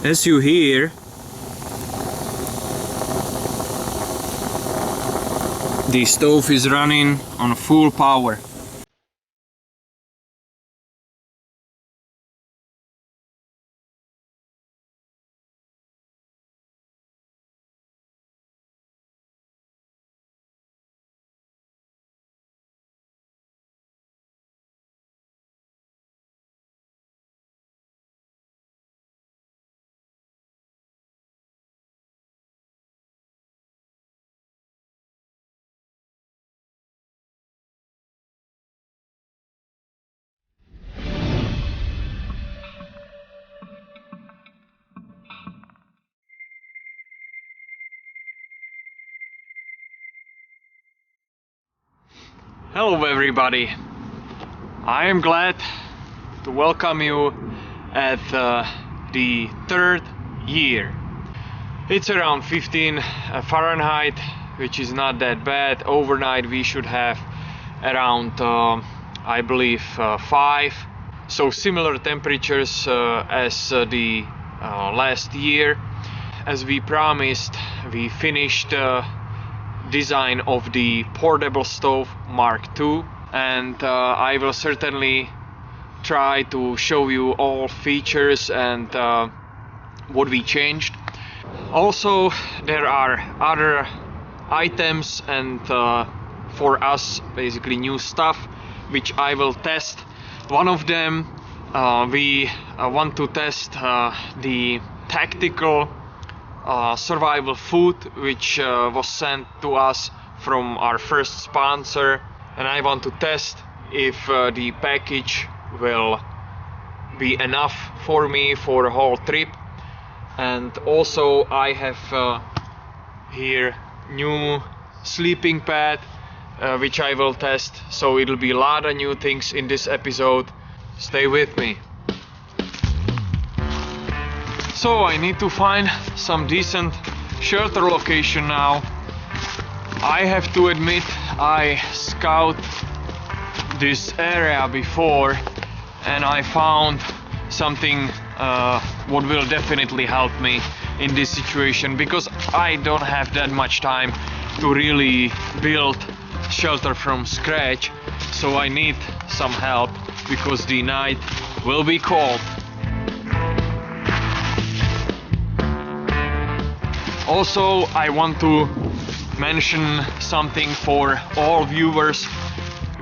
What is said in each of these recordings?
As you hear, the stove is running on full power. Hello everybody, I am glad to welcome you at the third year. It's around 15 Fahrenheit, which is not that bad. Overnight we should have around I believe 5, so similar temperatures as the last year. As we promised, we finished design of the portable stove Mark II, and I will certainly try to show you all features and what we changed. Also, there are other items and for us basically new stuff which I will test. One of them, we want to test the Tactical survival food, which was sent to us from our first sponsor, and I want to test if the package will be enough for me for a whole trip. And also I have here new sleeping pad which I will test, so it'll be a lot of new things in this episode. Stay with me. So I need to find some decent shelter location now. I have to admit, I scouted this area before and I found something what will definitely help me in this situation, because I don't have that much time to really build shelter from scratch, so I need some help because the night will be cold. Also, I want to mention something for all viewers.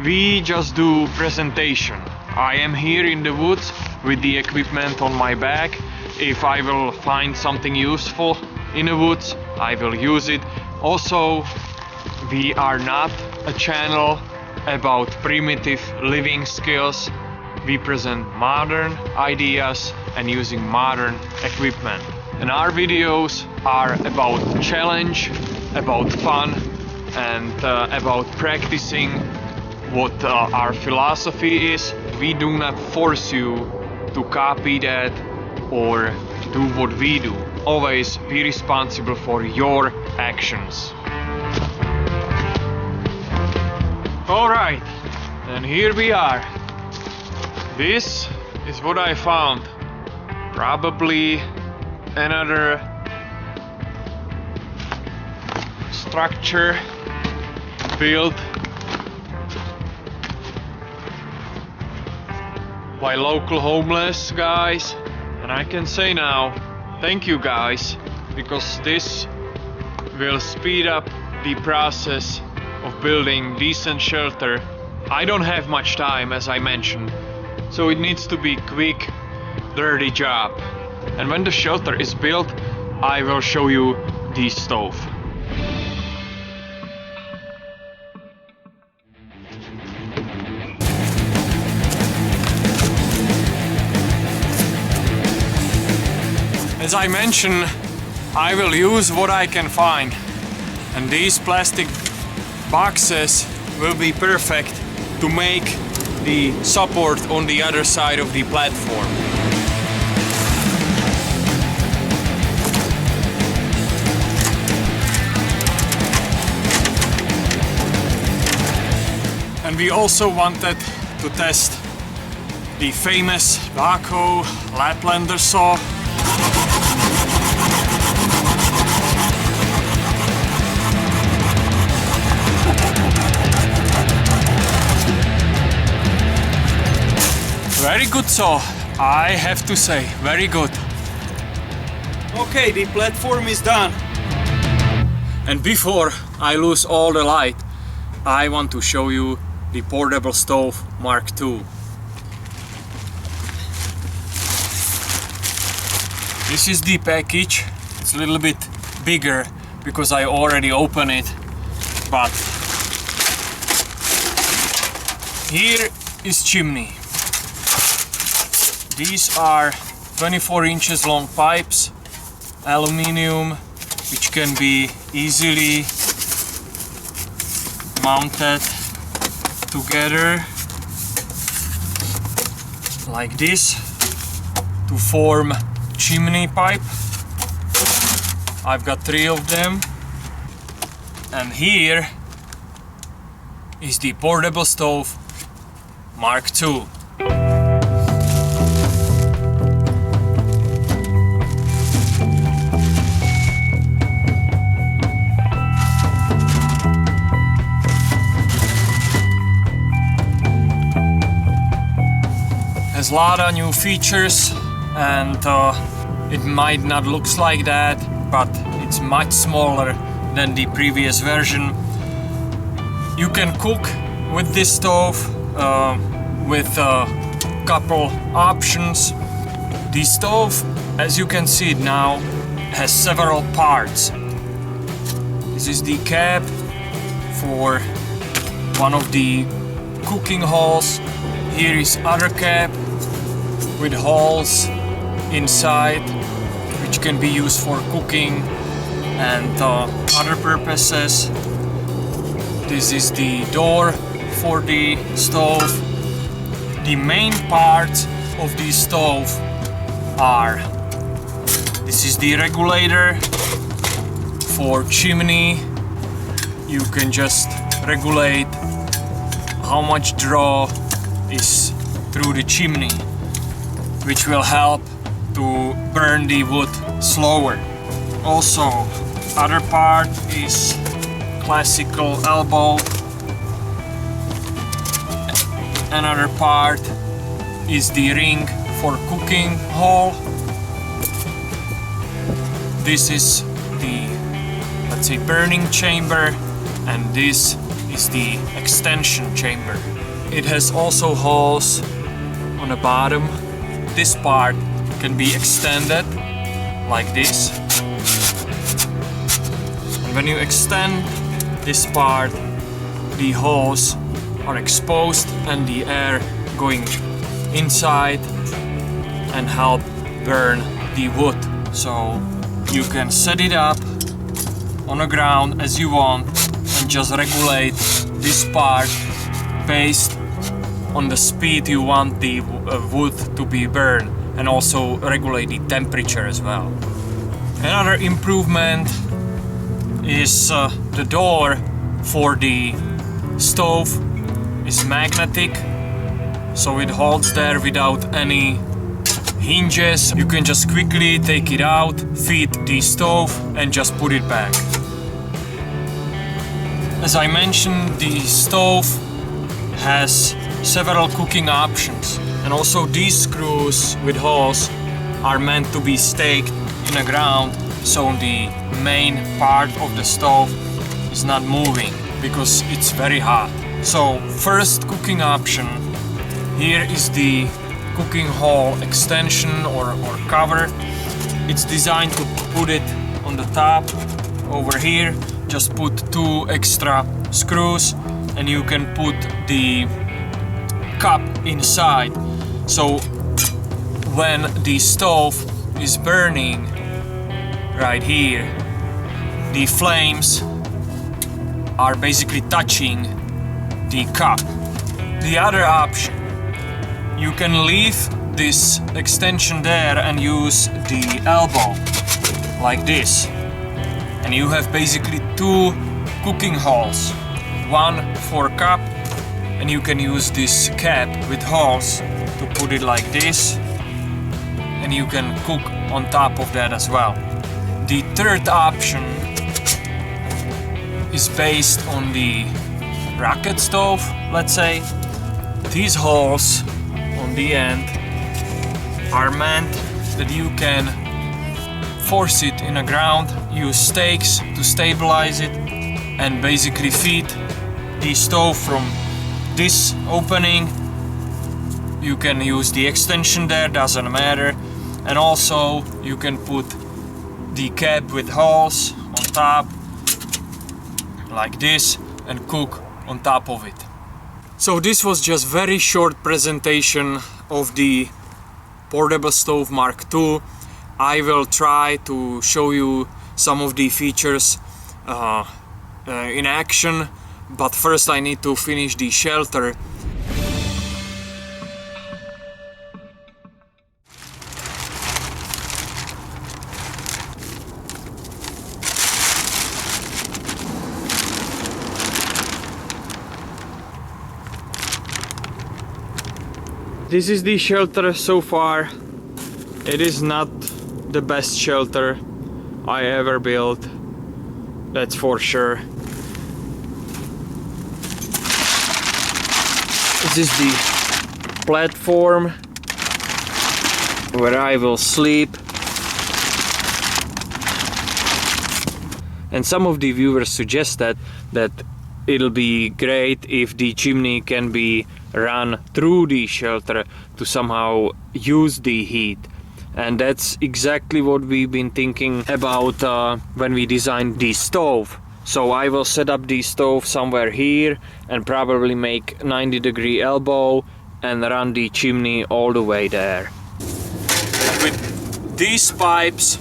We just do presentation. I am here in the woods with the equipment on my back. If I will find something useful in the woods, I will use it. Also, we are not a channel about primitive living skills. We present modern ideas and using modern equipment. And our videos are about challenge, about fun, and about practicing what our philosophy is. We do not force you to copy that or do what we do. Always be responsible for your actions. Alright, and here we are. This is what I found. Probably another structure built by local homeless guys, and I can say now thank you guys, because this will speed up the process of building decent shelter. I don't have much time, as I mentioned, so it needs to be quick, dirty job. And when the shelter is built, I will show you the stove. As I mentioned, I will use what I can find, and these plastic boxes will be perfect to make the support on the other side of the platform. And we also wanted to test the famous backhoe Laplander saw. good saw, I have to say, very good. Okay, the platform is done. And before I lose all the light, I want to show you the portable stove Mark II. This is the package. It's a little bit bigger because I already opened it, but here is chimney. These are 24 inches long pipes, aluminium, which can be easily mounted together like this to form chimney pipe. I've got 3 of them, and here is the portable stove Mark II. Has a lot of new features, and it might not look like that, but it's much smaller than the previous version. You can cook with this stove with a couple options. The stove, as you can see it now, has several parts. This is the cap for one of the cooking holes. Here is other cap with holes inside, which can be used for cooking and other purposes. This is the door for the stove. The main parts of the stove are: this is the regulator for chimney. You can just regulate how much draw is through the chimney, which will help to burn the wood slower. Also, other part is classical elbow. Another part is the ring for cooking hole. This is the, let's say, burning chamber, and this is the extension chamber. It has also holes on the bottom. This part can be extended like this, and when you extend this part, the holes are exposed and the air going inside and help burn the wood. So you can set it up on the ground as you want and just regulate this part based on the speed you want the wood to be burned, and also regulate the temperature as well. Another improvement is the door for the stove is magnetic, so it holds there without any hinges. You can just quickly take it out, feed the stove, and just put it back. As I mentioned, the stove has several cooking options, and also these screws with holes are meant to be staked in the ground, so the main part of the stove is not moving because it's very hot. So first cooking option, here is the cooking hole extension or cover. It's designed to put it on the top over here. Just put 2 extra screws and you can put the cup inside. So when the stove is burning right here, the flames are basically touching the cup. The other option, you can leave this extension there and use the elbow like this, and you have basically 2 cooking holes, one for cup, and you can use this cap with holes to put it like this, and you can cook on top of that as well. The third option is based on the rocket stove, let's say. These holes on the end are meant that you can force it in the ground, use stakes to stabilize it, and basically feed the stove from this opening. You can use the extension there, doesn't matter. And also you can put the cap with holes on top like this and cook on top of it. So this was just very short presentation of the portable stove Mark II. I will try to show you some of the features in action, but first I need to finish the shelter. This is the shelter so far. It is not the best shelter I ever built, that's for sure. This is the platform where I will sleep. And some of the viewers suggest that it'll be great if the chimney can be run through the shelter to somehow use the heat. And that's exactly what we've been thinking about when we designed the stove. So I will set up the stove somewhere here and probably make 90-degree elbow and run the chimney all the way there. With these pipes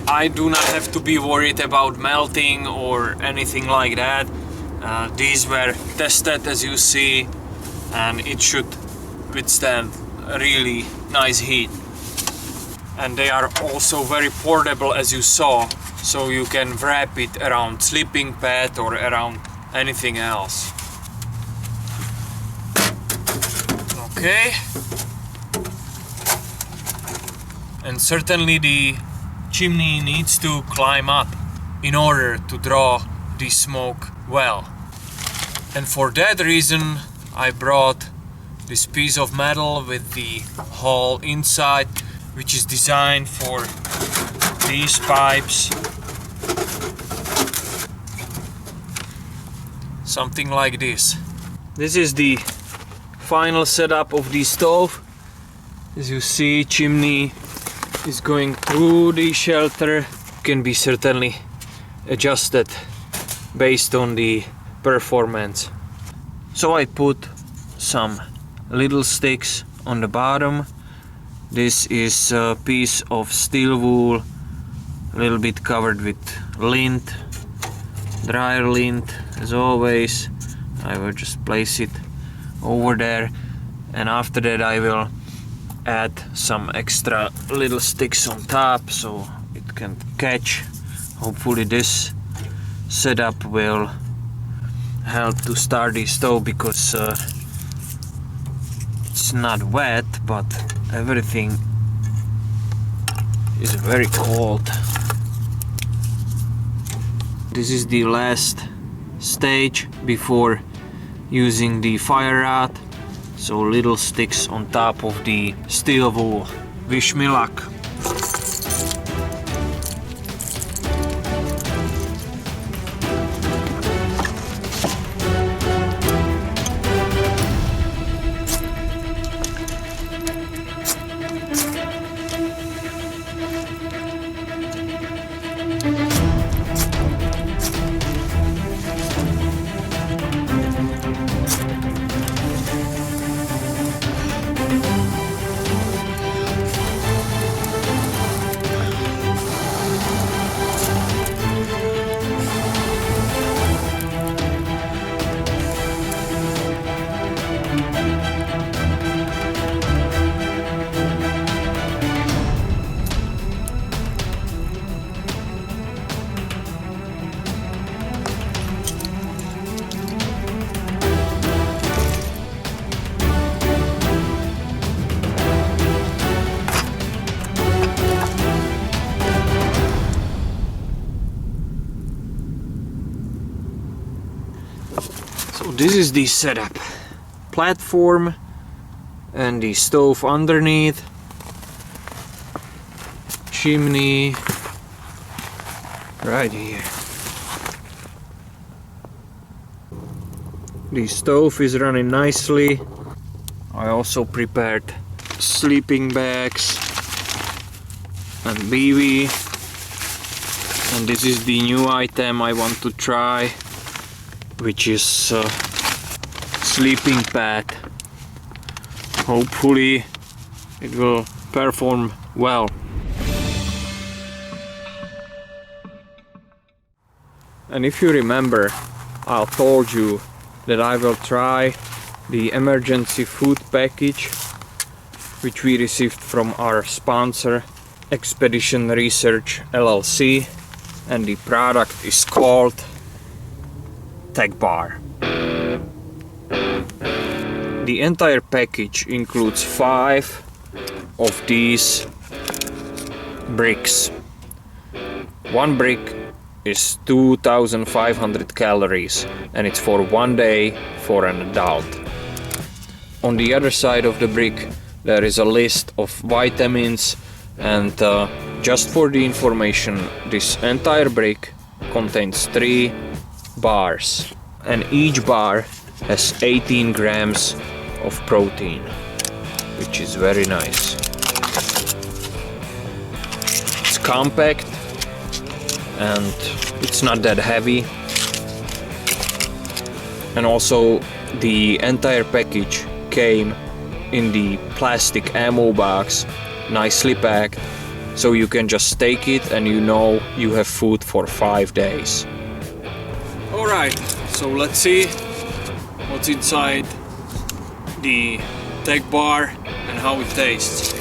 I do not have to be worried about melting or anything like that. These were tested, as you see, and it should withstand a really nice heat. And they are also very portable, as you saw, so you can wrap it around sleeping pad or around anything else. Okay. And certainly the chimney needs to climb up in order to draw the smoke well. And for that reason I brought this piece of metal with the hole inside, which is designed for these pipes. Something like this. This is the final setup of the stove. As you see, chimney is going through the shelter. Can be certainly adjusted based on the performance. So I put some little sticks on the bottom. This is a piece of steel wool, a little bit covered with lint, dryer lint as always. I will just place it over there, and after that I will add some extra little sticks on top so it can catch. Hopefully this setup will help to start the stove, because it's not wet, but everything is very cold. This is the last stage before using the fire rod, so little sticks on top of the steel wool. Wish me luck. So this is the setup. Platform and the stove underneath. chimney right here. The stove is running nicely. I also prepared sleeping bags and BB, and this is the new item I want to try, which is sleeping pad. Hopefully it will perform well. And if you remember, I told you that I will try the emergency food package which we received from our sponsor Expedition Research LLC, and the product is called TAC-BAR. The entire package includes 5 of these bricks. One brick is 2500 calories and it's for 1 day for an adult. On the other side of the brick there is a list of vitamins, and just for the information, this entire brick contains 3 bars and each bar has 18 grams of protein, which is very nice. It's compact and it's not that heavy, and also the entire package came in the plastic ammo box, nicely packed, so you can just take it and you know you have food for 5 days. Alright, so let's see what's inside the TAC-BAR and how it tastes.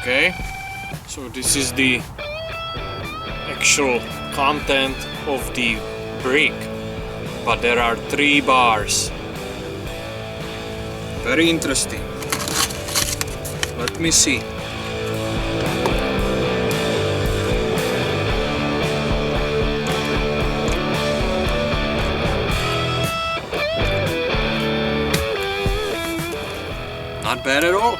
Okay, so this is the actual content of the brick, but there are 3 bars. Very interesting. Let me see. Not bad at all.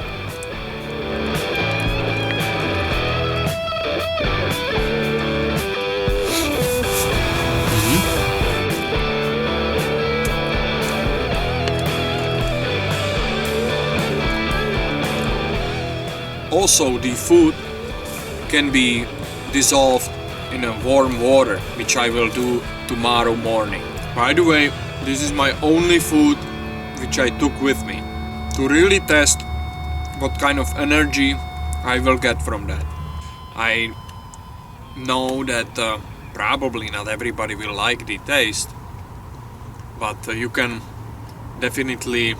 Also, the food can be dissolved in a warm water, which I will do tomorrow morning. By the way, this is my only food which I took with me to really test what kind of energy I will get from that. I know that probably not everybody will like the taste, but you can definitely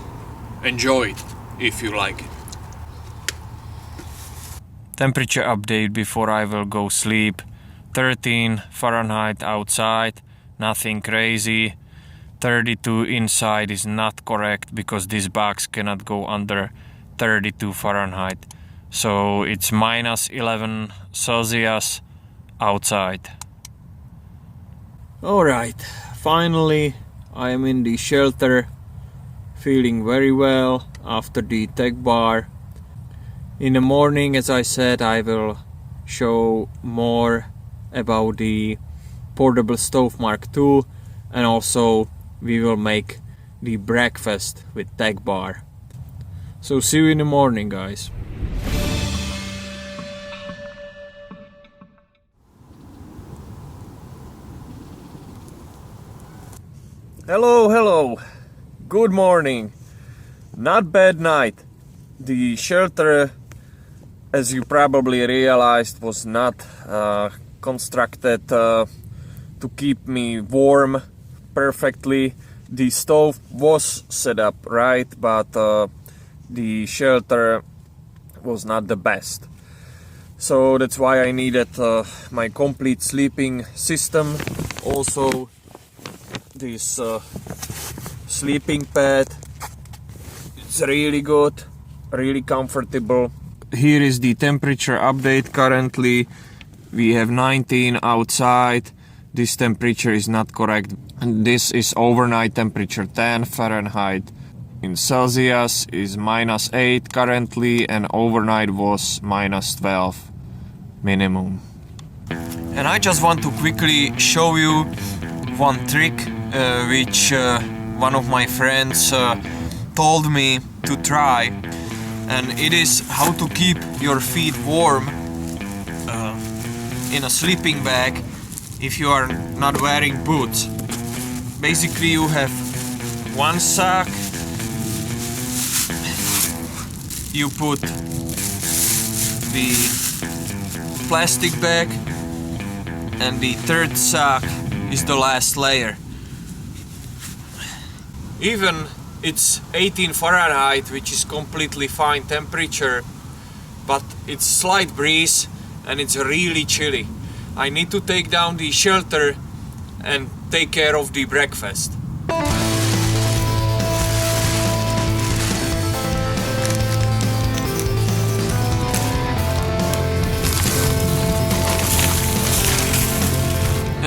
enjoy it if you like it. Temperature update before I will go sleep. 13 Fahrenheit outside, nothing crazy. 32 inside is not correct because this box cannot go under 32 Fahrenheit. So it's minus 11 Celsius outside. Alright, finally I am in the shelter, feeling very well after the TAC-BAR. In the morning, as I said, I will show more about the portable stove Mark II, and also we will make the breakfast with TAC-BAR. So see you in the morning, guys. Hello, good morning. Not bad night. The shelter, as you probably realized, was not constructed to keep me warm perfectly. The stove was set up right, but the shelter was not the best. So that's why I needed my complete sleeping system. Also this sleeping pad, it's really good, really comfortable. Here is the temperature update. Currently we have 19 outside. This temperature is not correct. And this is overnight temperature 10 Fahrenheit. In Celsius is -8 currently, and overnight was -12 minimum. And I just want to quickly show you one trick which one of my friends told me to try, and it is how to keep your feet warm in a sleeping bag if you are not wearing boots. Basically you have one sock, you put the plastic bag, and the third sock is the last layer. Even it's 18 Fahrenheit, which is completely fine temperature, but it's slight breeze and it's really chilly. I need to take down the shelter and take care of the breakfast.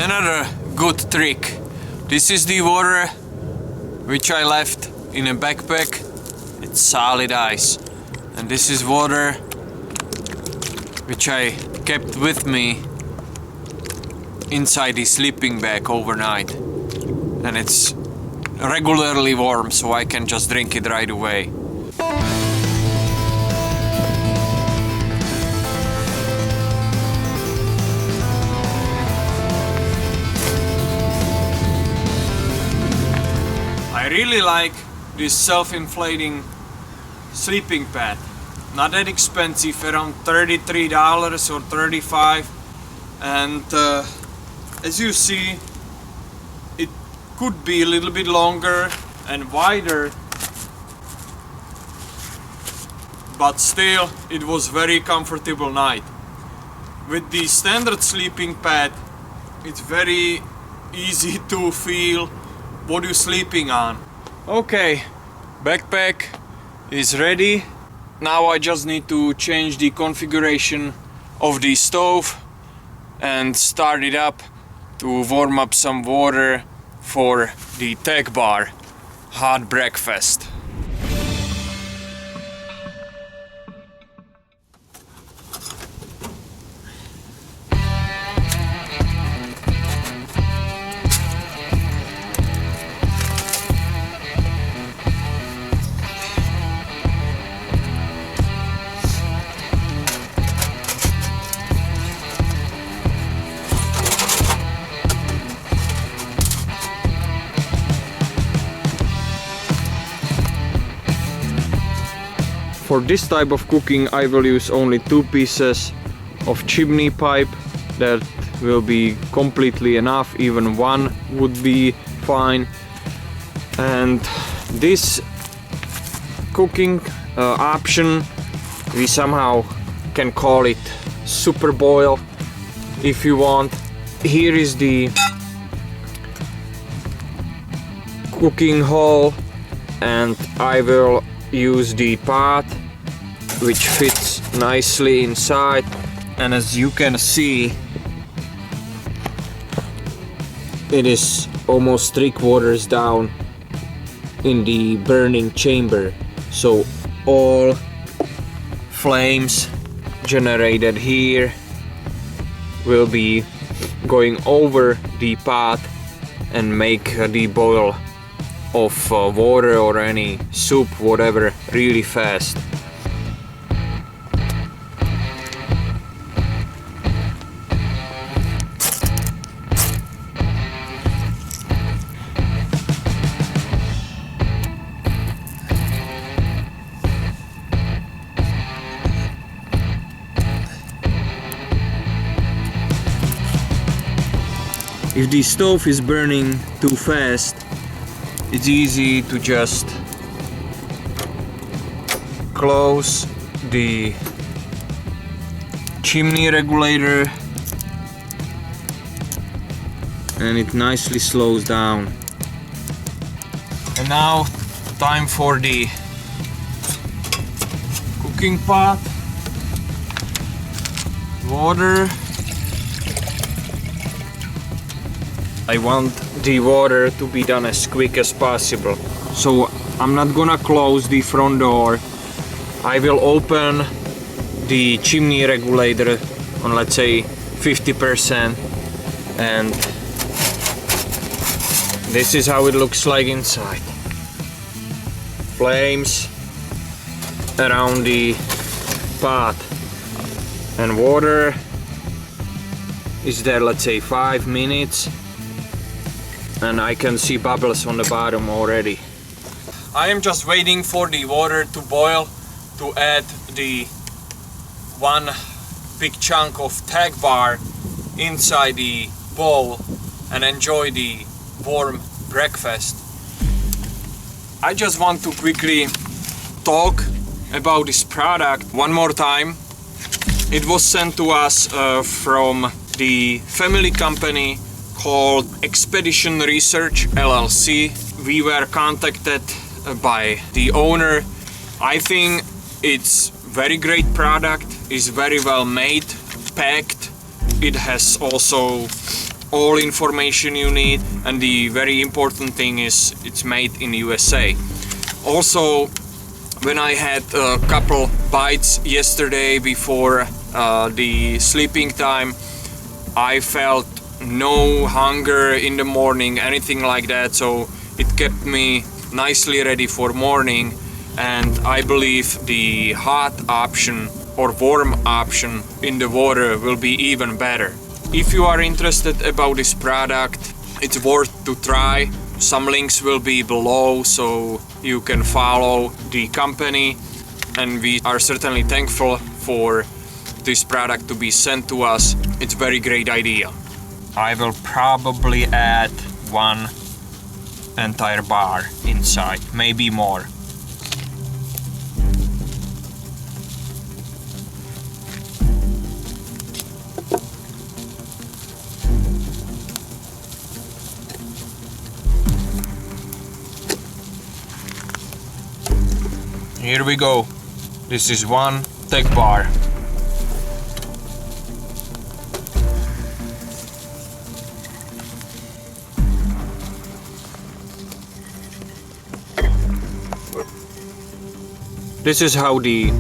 Another good trick. This is the water which I left in a backpack. It's solid ice. And this is water which I kept with me inside the sleeping bag overnight. And it's regularly warm, so I can just drink it right away. I really like this self-inflating sleeping pad. Not that expensive, around $33 or $35, and as you see, it could be a little bit longer and wider, but still it was very comfortable night. With the standard sleeping pad, it's very easy to feel what you're sleeping on. Okay, backpack is ready. Now I just need to change the configuration of the stove and start it up to warm up some water for the TAC-BAR hot breakfast. For this type of cooking I will use only 2 pieces of chimney pipe. That will be completely enough, even one would be fine. And this cooking option, we somehow can call it super boil if you want. Here is the cooking hole, and I will use the pot which fits nicely inside, and as you can see, it is almost 3/4 down in the burning chamber, so all flames generated here will be going over the pot and make the boil of water or any soup, whatever, really fast. If the stove is burning too fast, it's easy to just close the chimney regulator, and it nicely slows down. And now time for the cooking pot. Water. I want the water to be done as quick as possible. So I'm not gonna close the front door. I will open the chimney regulator on, let's say, 50%, and this is how it looks like inside. Flames around the pot, and water is there, let's say 5 minutes, and I can see bubbles on the bottom already. I am just waiting for the water to boil to add the one big chunk of TAC-BAR inside the bowl and enjoy the warm breakfast. I just want to quickly talk about this product one more time. It was sent to us from the family company called Expedition Research LLC. We were contacted by the owner. I think it's very great product, is very well made, packed. It has also all information you need, and the very important thing is it's made in USA. Also, when I had a couple bites yesterday before the sleeping time, I felt no hunger in the morning, anything like that, so it kept me nicely ready for morning. And I believe the hot option or warm option in the water will be even better. If you are interested about this product, it's worth to try. Some links will be below so you can follow the company, and we are certainly thankful for this product to be sent to us. It's a very great idea. I will probably add one entire bar inside, maybe more. Here we go. This is one TAC-BAR. This is how the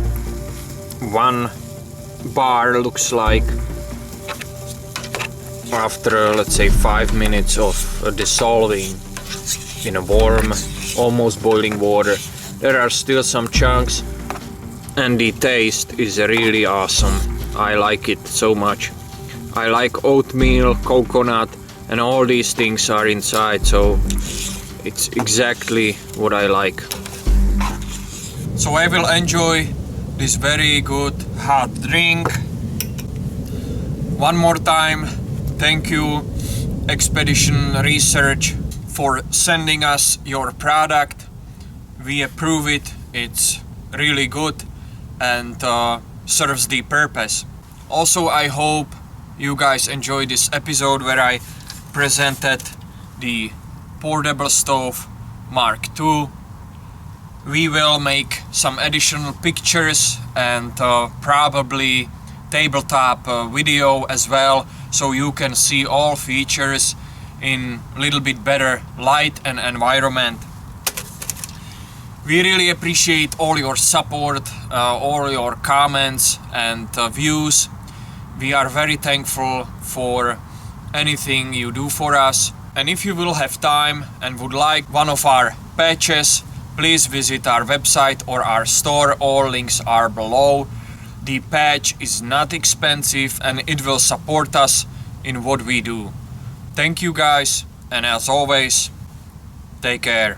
one bar looks like after, let's say, 5 minutes of dissolving in a warm, almost boiling water. There are still some chunks, and the taste is really awesome. I like it so much. I like oatmeal, coconut, and all these things are inside, so it's exactly what I like. So I will enjoy this very good hot drink. One more time, thank you Expedition Research for sending us your product. We approve it. It's really good and serves the purpose. Also, I hope you guys enjoyed this episode where I presented the portable stove Mark II. We will make some additional pictures and probably tabletop video as well, so you can see all features in a little bit better light and environment. We really appreciate all your support, all your comments and views. We are very thankful for anything you do for us. And if you will have time and would like one of our patches, please visit our website or our store. All links are below. The patch is not expensive and it will support us in what we do. Thank you guys, and as always, take care.